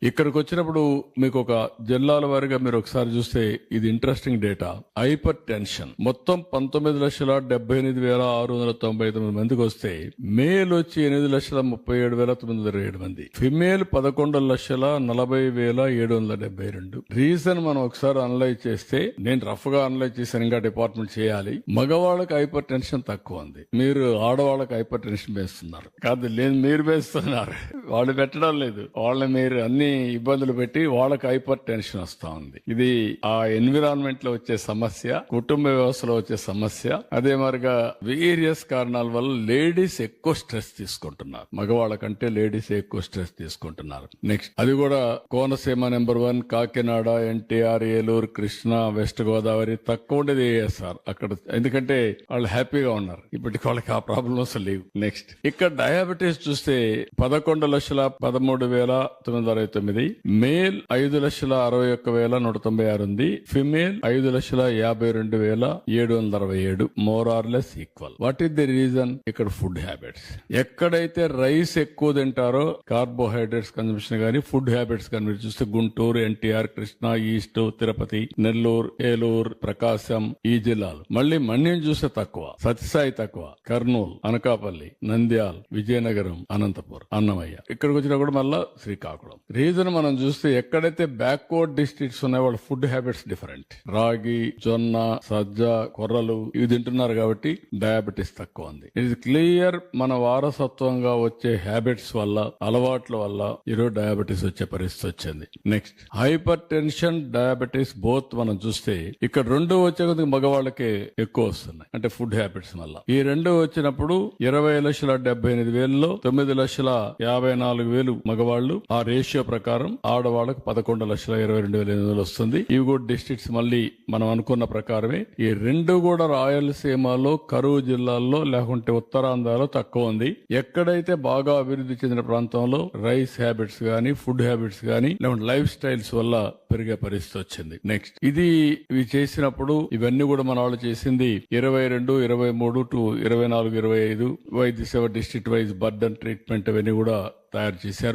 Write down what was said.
ఇక్కడికి వచ్చినప్పుడు మీకు ఒక జిల్లాల వారీగా మీరు ఒకసారి చూస్తే ఇది ఇంట్రెస్టింగ్ డేటా. హైపర్ టెన్షన్ మొత్తం 19,78,699 మందికి వస్తే మేల్ వచ్చి 8,37,927 మంది, ఫిమేల్ 11,40,772. రీజన్ మనం ఒకసారి అనలైజ్ చేస్తే, నేను రఫ్ గా అనలైజ్ చేశాను, ఇంకా డిపార్ట్మెంట్ చేయాలి. మగవాళ్ళకి హైపర్ టెన్షన్ తక్కువ ఉంది, మీరు ఆడవాళ్ళకి హైపర్ టెన్షన్ వేస్తున్నారు. కాదు లేదు, మీరు వేస్తున్నారు, వాళ్ళు పెట్టడం లేదు. వాళ్ళని మీరు అన్ని ఇబ్బందులు పెట్టి వాళ్ళకి హైపర్ టెన్షన్ వస్తా ఉంది. ఇది ఆ ఎన్విరాన్మెంట్ లో వచ్చే సమస్య, కుటుంబ వ్యవస్థలో వచ్చే సమస్య. అదే మరిగా వేరియస్ కారణాల వల్ల లేడీస్ ఎక్కువ స్ట్రెస్ తీసుకుంటున్నారు, మగవాళ్ళ కంటే లేడీస్ ఎక్కువ స్ట్రెస్ తీసుకుంటున్నారు. నెక్స్ట్ అది కూడా కోనసీమ నెంబర్ 1, కాకినాడ, ఎన్టీఆర్, ఏలూరు, కృష్ణా, వెస్ట్ గోదావరి, తక్కువ ఉండేది ఏఎస్ఆర్ అక్కడ. ఎందుకంటే వాళ్ళు హ్యాపీగా ఉన్నారు, ఇప్పటికి వాళ్ళకి ఆ ప్రాబ్లమ్స్ లేవు. నెక్స్ట్ ఇక్కడ డయాబెటీస్ చూస్తే 11,13,969, మేల్ 5,61,196 ఉంది, female 5,52,767. More or less equal. What is the reason? ఇక్కడ ఫుడ్ హ్యాబిట్స్. ఎక్కడైతే రైస్ ఎక్కువ తింటారో కార్బోహైడ్రేట్స్ కన్సంప్షన్ గానీ ఫుడ్ హ్యాబిట్స్ కానీ మీరు చూస్తే గుంటూరు, ఎన్టీఆర్, కృష్ణా, ఈస్ట్, తిరుపతి, నెల్లూరు, ఏలూరు, ప్రకాశం ఈ జిల్లాలు. మళ్ళీ మన్యం చూస్తే తక్కువ, సత్యసాయి తక్కువ, కర్నూలు, అనకాపల్లి, నంద్యాల, విజయనగరం, అనంతపురం, అన్నమయ్య. ఇక్కడికి వచ్చినా కూడా మళ్ళా శ్రీకాకుళం. రీజన్ మనం చూస్తే ఎక్కడైతే బ్యాక్వర్డ్ డిస్ట్రిక్ట్స్ ఉన్నాయో వాళ్ళ ఫుడ్ హ్యాబిట్స్ డిఫరెంట్. రాగి, జొన్న, సజ్జ, కొర్రలు ఇవి తింటున్నారు కాబట్టి డయాబెటీస్ తక్కువ ఉంది. ఇది క్లియర్ మన వారసత్వంగా వచ్చే హ్యాబిట్స్ వల్ల, అలవాట్ల వల్ల ఈరోజు డయాబెటీస్ వచ్చే పరిస్థితి వచ్చింది. Next hyper tension, diabetes both మనం చూస్తే ఇక్కడ రెండు వచ్చే కొద్దిగా మగవాళ్ళకే ఎక్కువ వస్తున్నాయి, అంటే ఫుడ్ హ్యాబిట్స్ వల్ల. ఈ రెండు వచ్చినప్పుడు 20,78,000లో 9,54,000 మగవాళ్ళు. ఆ రేషియో ప్రకారం ఆడవాళ్ళకు 11,22,800 వస్తుంది. ఇవి కూడా డిస్ట్రిక్ట్స్ మళ్ళీ మనం అనుకున్న ప్రకారమే. ఈ రెండు కూడా రాయలసీమలో, కరువు జిల్లాల్లో, లేకుంటే ఉత్తరాంధ్రలో తక్కువ ఉంది. ఎక్కడైతే బాగా అభివృద్ధి చెందిన ప్రాంతంలో రైస్ హ్యాబిట్స్ గానీ, ఫుడ్ హ్యాబిట్స్ గానీ, లేకుంటే లైఫ్ స్టైల్స్ వల్ల పెరిగే పరిస్థితి వచ్చింది. నెక్స్ట్ ఇవి చేసినప్పుడు ఇవన్నీ కూడా మన వాళ్ళు చేసింది 22, 23 టు 24, 25 వైద్య సేవ డిస్ట్రిక్ట్ వైజ్ బర్డన్ ట్రీట్మెంట్ అవన్నీ కూడా తయారు చేశారు.